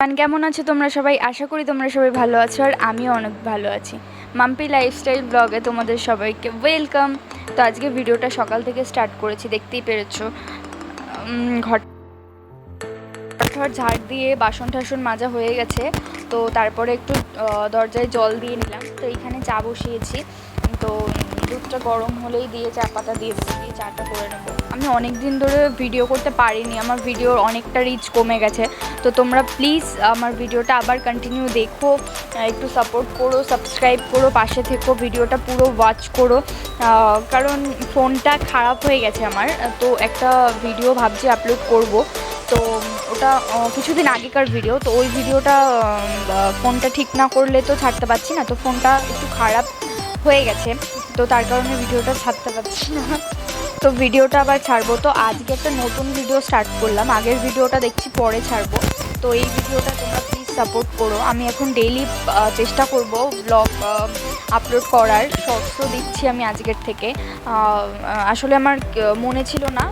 কেমন আছো তোমরা সবাই? আশা করি তোমরা সবাই ভালো আছো আর আমিও অনেক ভালো আছি। মাম্পি লাইফস্টাইল ব্লগে তোমাদের সবাইকে ওয়েলকাম। তো আজকে ভিডিওটা সকাল থেকে স্টার্ট করেছি, দেখতেই পেরেছো। ঘর ঝাড় দিয়ে বাসন টাসন মাজা হয়ে গেছে। তো তারপরে একটু দরজায় জল দিয়ে নিলাম। তো এইখানে চা বসিয়েছি। তো দুধটা গরম হলেই দিয়ে চা পাতা দিয়ে দেবো, দিয়ে চাটা করে নেবো। আমি অনেক দিন ধরে ভিডিও করতে পারিনি, আমার ভিডিওর অনেকটা রিচ কমে গেছে। তো তোমরা প্লিজ আমার ভিডিওটা আবার কন্টিনিউ দেখো, একটু সাপোর্ট করো, সাবস্ক্রাইব করো, পাশে থেকো, ভিডিওটা পুরো ওয়াচ করো। কারণ ফোনটা খারাপ হয়ে গেছে আমার, তো একটা ভিডিও ভাবছি আপলোড করব। তো ওটা কিছুদিন আগেকার ভিডিও, তো ওই ভিডিওটা ফোনটা ঠিক না করলে তো ছাড়তে পারছি না। তো ফোনটা একটু খারাপ হয়ে গেছে, তো তার কারণে ভিডিওটা ছাড়তে পারছি না। তো ভিডিওটা আবার ছাড়বো। তো আজকে একটা নতুন ভিডিও স্টার্ট করলাম, আগের ভিডিওটা দেখছি পরে ছাড়বো। তো এই ভিডিওটা তোমরা প্লিজ সাপোর্ট করো। আমি এখন ডেইলি চেষ্টা করব ব্লগ আপলোড করার, শর্টসও দিচ্ছি আমি আজকের থেকে। আসলে আমার মনে ছিল না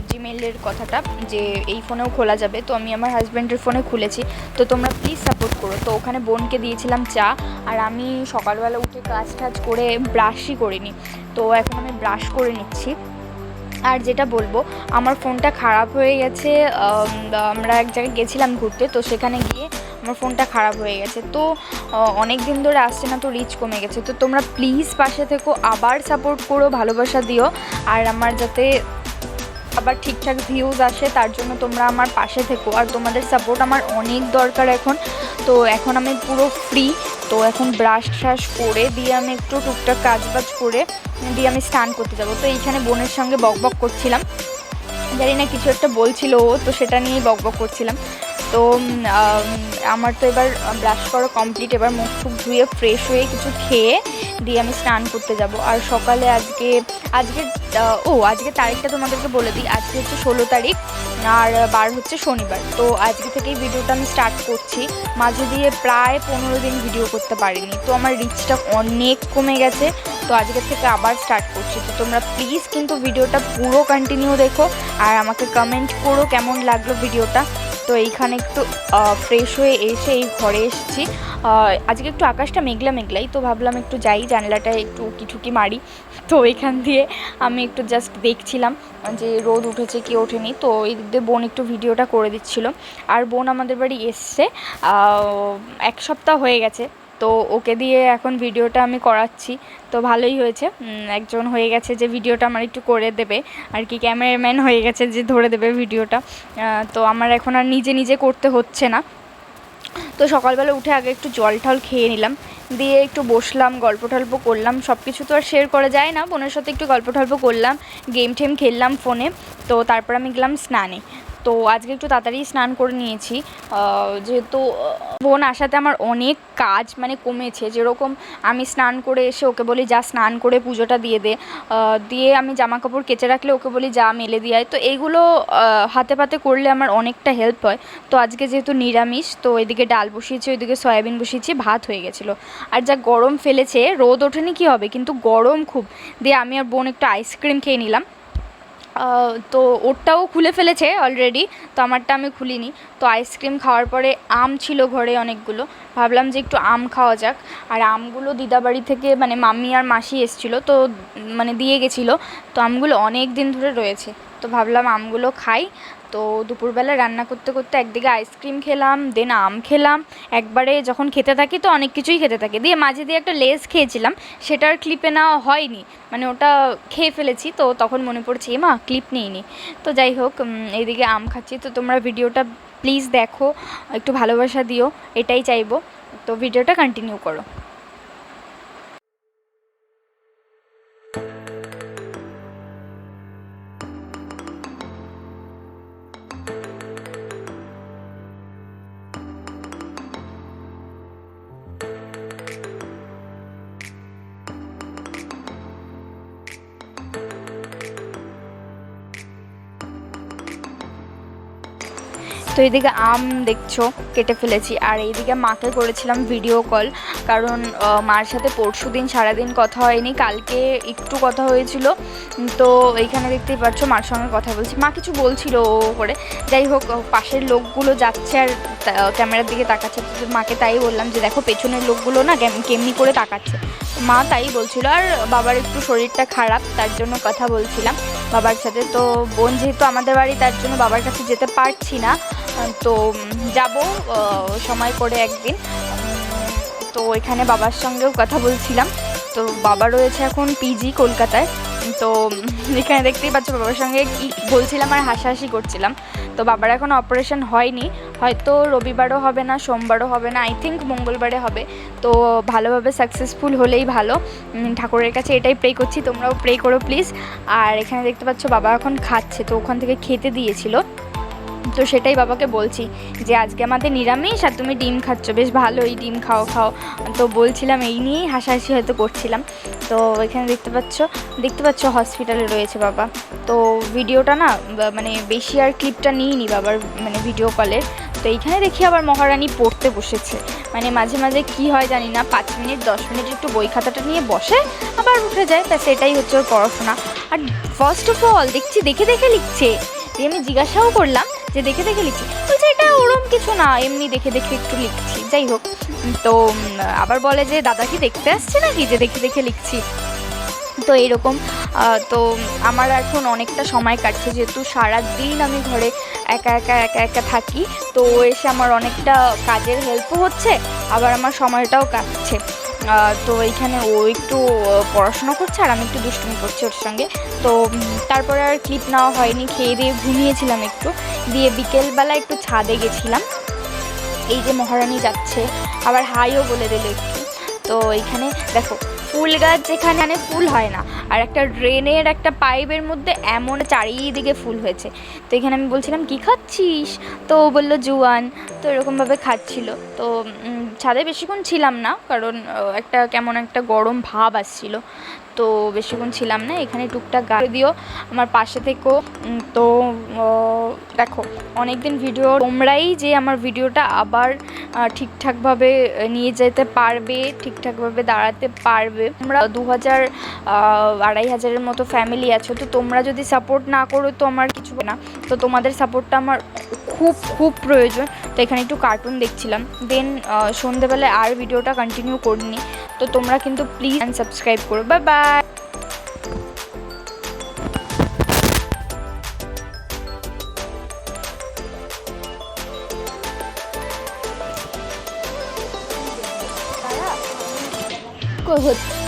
জিমেইলের কথাটা, যে এই ফোনেও খোলা যাবে। তো আমি আমার হাজব্যান্ডের ফোনে খুলেছি। তো তোমরা প্লিজ সাপোর্ট করো। তো ওখানে বোনকে দিয়েছিলাম চা, আর আমি সকালবেলা উঠে কাজ টাজ করে ব্রাশই করিনি, তো এখন আমি ব্রাশ করে নিচ্ছি। আর যেটা বলবো, আমার ফোনটা খারাপ হয়ে গেছে। আমরা এক জায়গায় গেছিলাম ঘুরতে, তো সেখানে গিয়ে আমার ফোনটা খারাপ হয়ে গেছে। তো অনেক দিন ধরে আসছে না, তো রিচ কমে গেছে। তো তোমরা প্লিজ পাশে থেকো, আবার সাপোর্ট করো, ভালোবাসা দিও। আর আমার যাতে আবার ঠিকঠাক ভিউজ আসে, তার জন্য তোমরা আমার পাশে থেকো। আর তোমাদের সাপোর্ট আমার অনেক দরকার এখন। তো এখন আমি পুরো ফ্রি। তো এখন ব্রাশ ট্রাশ করে দিয়ে আমি একটু টুকটাক কাজবাজ করে দিয়ে আমি স্নান করতে যাব। তো এইখানে বোনের সঙ্গে বকবক করছিলাম, জানি না কিছু একটা বলছিল ও, তো সেটা নিয়েই বকবক করছিলাম। তো আমার তো এবার ব্রাশ করা কমপ্লিট, এবার মুখ টুক ধুয়ে ফ্রেশ হয়ে কিছু খেয়ে দিয়ে আমি স্নান করতে যাব। আর সকালে আজকে আজকে তারিখটা তোমাদেরকে বলে দিই। আজকে হচ্ছে 16 তারিখ, আর বার হচ্ছে শনিবার। তো আজকে থেকেই ভিডিওটা আমি স্টার্ট করছি। মাঝে দিয়ে প্রায় 15 দিন ভিডিও করতে পারিনি, তো আমার রিচটা অনেক কমে গেছে। তো আজকের থেকে আবার স্টার্ট করছি। তো তোমরা প্লিজ কিন্তু ভিডিওটা পুরো কন্টিনিউ দেখো, আর আমাকে কমেন্ট করো কেমন লাগলো ভিডিওটা। তো এইখানে একটু ফ্রেশ হয়ে এসে এই ঘরে এসেছি। আজকে একটু আকাশটা মেঘলা মেঘলাই, তো ভাবলাম একটু যাই, জানলাটায় একটু উকি মারি। তো এখান দিয়ে আমি একটু জাস্ট দেখছিলাম যে রোদ উঠেছে কি ওঠেনি। তো এই দিক দিয়ে বোন একটু ভিডিওটা করে দিচ্ছিল। আর বোন আমাদের বাড়ি এসছে 1 সপ্তাহ হয়ে গেছে। তো ওকে দিয়ে এখন ভিডিওটা আমি করাচ্ছি। তো ভালোই হয়েছে, একজন হয়ে গেছে যে ভিডিওটা আমার একটু করে দেবে আর কি, ক্যামেরাম্যান হয়ে গেছে যে ধরে দেবে ভিডিওটা। তো আমার এখন আর নিজে নিজে করতে হচ্ছে না। তো সকালবেলা উঠে আগে একটু জল টল খেয়ে নিলাম, দিয়ে একটু বসলাম, গল্প টল্প করলাম। সব কিছু তো আর শেয়ার করা যায় না, বোনের সাথে একটু গল্প টল্প করলাম, গেম টেম খেললাম ফোনে। তো তারপর আমি গেলাম স্নানে। তো আজকে একটু তাড়াতাড়ি স্নান করে নিয়েছি, যেহেতু বোন আসাতে আমার অনেক কাজ মানে কমেছে। যেরকম আমি স্নান করে এসে ওকে বলি যা স্নান করে পুজোটা দিয়ে দে, দিয়ে আমি জামা কাপড় কেচে রাখলে ওকে বলি যা মেলে দিয়ে আয়। তো এইগুলো হাতে পাতে করলে আমার অনেকটা হেল্প হয়। তো আজকে যেহেতু নিরামিষ, তো এদিকে ডাল বসিয়েছি, ওইদিকে সয়াবিন বসিয়েছি, ভাত হয়ে গেছিলো। আর যা গরম ফেলেছে, রোদ ওঠেনি কি হবে, কিন্তু গরম খুব। দিয়ে আমি আর বোন একটু আইসক্রিম খেয়ে নিলাম। তো ওরটাও খুলে ফেলেছে অলরেডি, তো আমারটা আমি খুলিনি। তো আইসক্রিম খাওয়ার পরে আম ছিল ঘরে অনেকগুলো, ভাবলাম যে একটু আম খাওয়া যাক। আর আমগুলো দিদাবাড়ি থেকে মানে মাম্মি আর মাসি এসেছিলো, তো মানে দিয়ে গেছিলো। তো আমগুলো অনেক দিন ধরে রয়েছে, তো ভাবলাম আমগুলো খাই। তো দুপুরবেলা রান্না করতে করতে একদিকে আইসক্রিম খেলাম, দেন আম খেলাম। একবারে যখন খেতে থাকি তো অনেক কিছুই খেতে থাকি। দিয়ে মাঝে দিয়ে একটা লেস খেয়েছিলাম, সেটার ক্লিপে নেওয়া হয়নি, মানে ওটা খেয়ে ফেলেছি। তো তখন মনে পড়ছে মা ক্লিপ নিইনি। তো যাই হোক, এইদিকে আম খাচ্ছি। তো তোমরা ভিডিওটা প্লিজ দেখো, একটু ভালোবাসা দিও, এটাই চাইবো। তো ভিডিওটা কন্টিনিউ করো। তো এইদিকে আম দেখছো কেটে ফেলেছি, আর এইদিকে মাকে করেছিলাম ভিডিও কল, কারণ মার সাথে পরশু দিন সারাদিন কথা হয়নি, কালকে একটু কথা হয়েছিল। তো এইখানে দেখতেই পাচ্ছ মার সঙ্গে কথা বলছি, মা কিছু বলছিল ও করে, যাই হোক পাশের লোকগুলো যাচ্ছে আর ক্যামেরার দিকে তাকাচ্ছে, মাকে তাই বললাম যে দেখো পেছনের লোকগুলো না কেমনি করে তাকাচ্ছে, মা তাই বলছিল। আর বাবার একটু শরীরটা খারাপ, তার জন্য কথা বলছিলাম বাবার সাথে। তো বোন যেহেতু আমাদের বাড়ি, তার জন্য বাবার কাছে যেতে পারছি না, তো যাব সময় করে একদিন। তো এখানে বাবার সঙ্গেও কথা বলছিলাম। তো বাবা রয়েছে এখন পিজি কলকাতায়। তো এখানে দেখতেই পাচ্ছ বাবার সঙ্গে কি বলছিলাম আর হাসাহাসি করছিলাম। তো বাবার এখন অপারেশন হয়নি, হয়তো রবিবারও হবে না, সোমবারও হবে না, আই থিঙ্ক মঙ্গলবারে হবে। তো ভালোভাবে সাকসেসফুল হলেই ভালো, ঠাকুরের কাছে এটাই প্রে করছি, তোমরাও প্রে করো প্লিজ। আর এখানে দেখতে পাচ্ছ বাবা এখন খাচ্ছে, তো ওখান থেকে খেতে দিয়েছিল, তো সেটাই বাবাকে বলছি যে আজকে আমাদের নিরামিষ আর তুমি ডিম খাচ্ছ, বেশ ভালোই, ডিম খাও খাও। তো বলছিলাম, এই নিয়েই হাসাহাসি হয়তো করছিলাম। তো এখানে দেখতে পাচ্ছ হসপিটালে রয়েছে বাবা। তো ভিডিওটা না মানে বেশি আর ক্লিপটা নিইনি বাবার মানে ভিডিও কলের। তো এইখানে দেখি আবার মহারানী পড়তে বসেছে, মানে মাঝে মাঝে কি হয় জানি না, 5 মিনিট 10 মিনিট একটু বই খাতাটা নিয়ে বসে আবার উঠে যায়, তা সেটাই হচ্ছে ওর পড়াশোনা। আর ফার্স্ট অফ অল দেখছি দেখে দেখে লিখছে, দিয়ে আমি জিজ্ঞাসাও করলাম যে দেখে দেখে লিখছি, বলছে এটা ওরম কিছু না, এমনি দেখে দেখে একটু লিখছি। যাই হোক, তো আবার বলে যে দাদা কি দেখতে আসছে নাকি যে দেখে দেখে লিখছি। তো এইরকম তো আমার এখন অনেকটা সময় কাটছে, যেহেতু সারাদিন আমি ঘরে একা একা থাকি, তো এসে আমার অনেকটা কাজের হেল্পও হচ্ছে, আবার আমার সময়টাও কাটছে। তো এইখানে ও একটু পড়াশোনা করছে আর আমি একটু দুষ্টুমি করছি ওর সঙ্গে। তো তারপরে আর ক্লিপ নেওয়া হয়নি, খেয়ে দিয়ে ঘুমিয়েছিলাম একটু, দিয়ে বিকেলবেলা একটু ছাদে গেছিলাম। এই যে মহারানী যাচ্ছে, আবার হাইও বলে দিল একটু। তো এইখানে দেখো ফুল গাছ, যেখানে ফুল হয় না, আর একটা ড্রেনের একটা পাইপের মধ্যে এমন চারিদিকে ফুল হয়েছে। তো এখানে আমি বলছিলাম কি খাচ্ছিস, তো ও বললো জুয়ান। তো এরকমভাবে খাচ্ছিল। তো ছাদে বেশিক্ষণ ছিলাম না, কারণ একটা কেমন একটা গরম ভাব আসছিল, তো বেশিক্ষণ ছিলাম না। এখানে টুকটাক গাড়ি দিও আমার পাশে থেকেও। তো দেখো অনেক দিন ভিডিও, তোমরাই যে আমার ভিডিওটা আবার ঠিকঠাকভাবে নিয়ে যেতে পারবে, ঠিকঠাকভাবে দাঁড়াতে পারবে। তোমরা 2000-2500-এর মতো ফ্যামিলি আছো, তো তোমরা যদি সাপোর্ট না করো তো আমার কিছু না। তো তোমাদের সাপোর্টটা আমার খুব খুব প্রয়োজন। তো এখানে একটু কার্টুন দেখছিলাম, দেন সন্ধেবেলায় আর ভিডিওটা কন্টিনিউ করিনি। তো তোমরা কিন্তু প্লিজ সাবস্ক্রাইব করো। Bye bye. হচ্ছে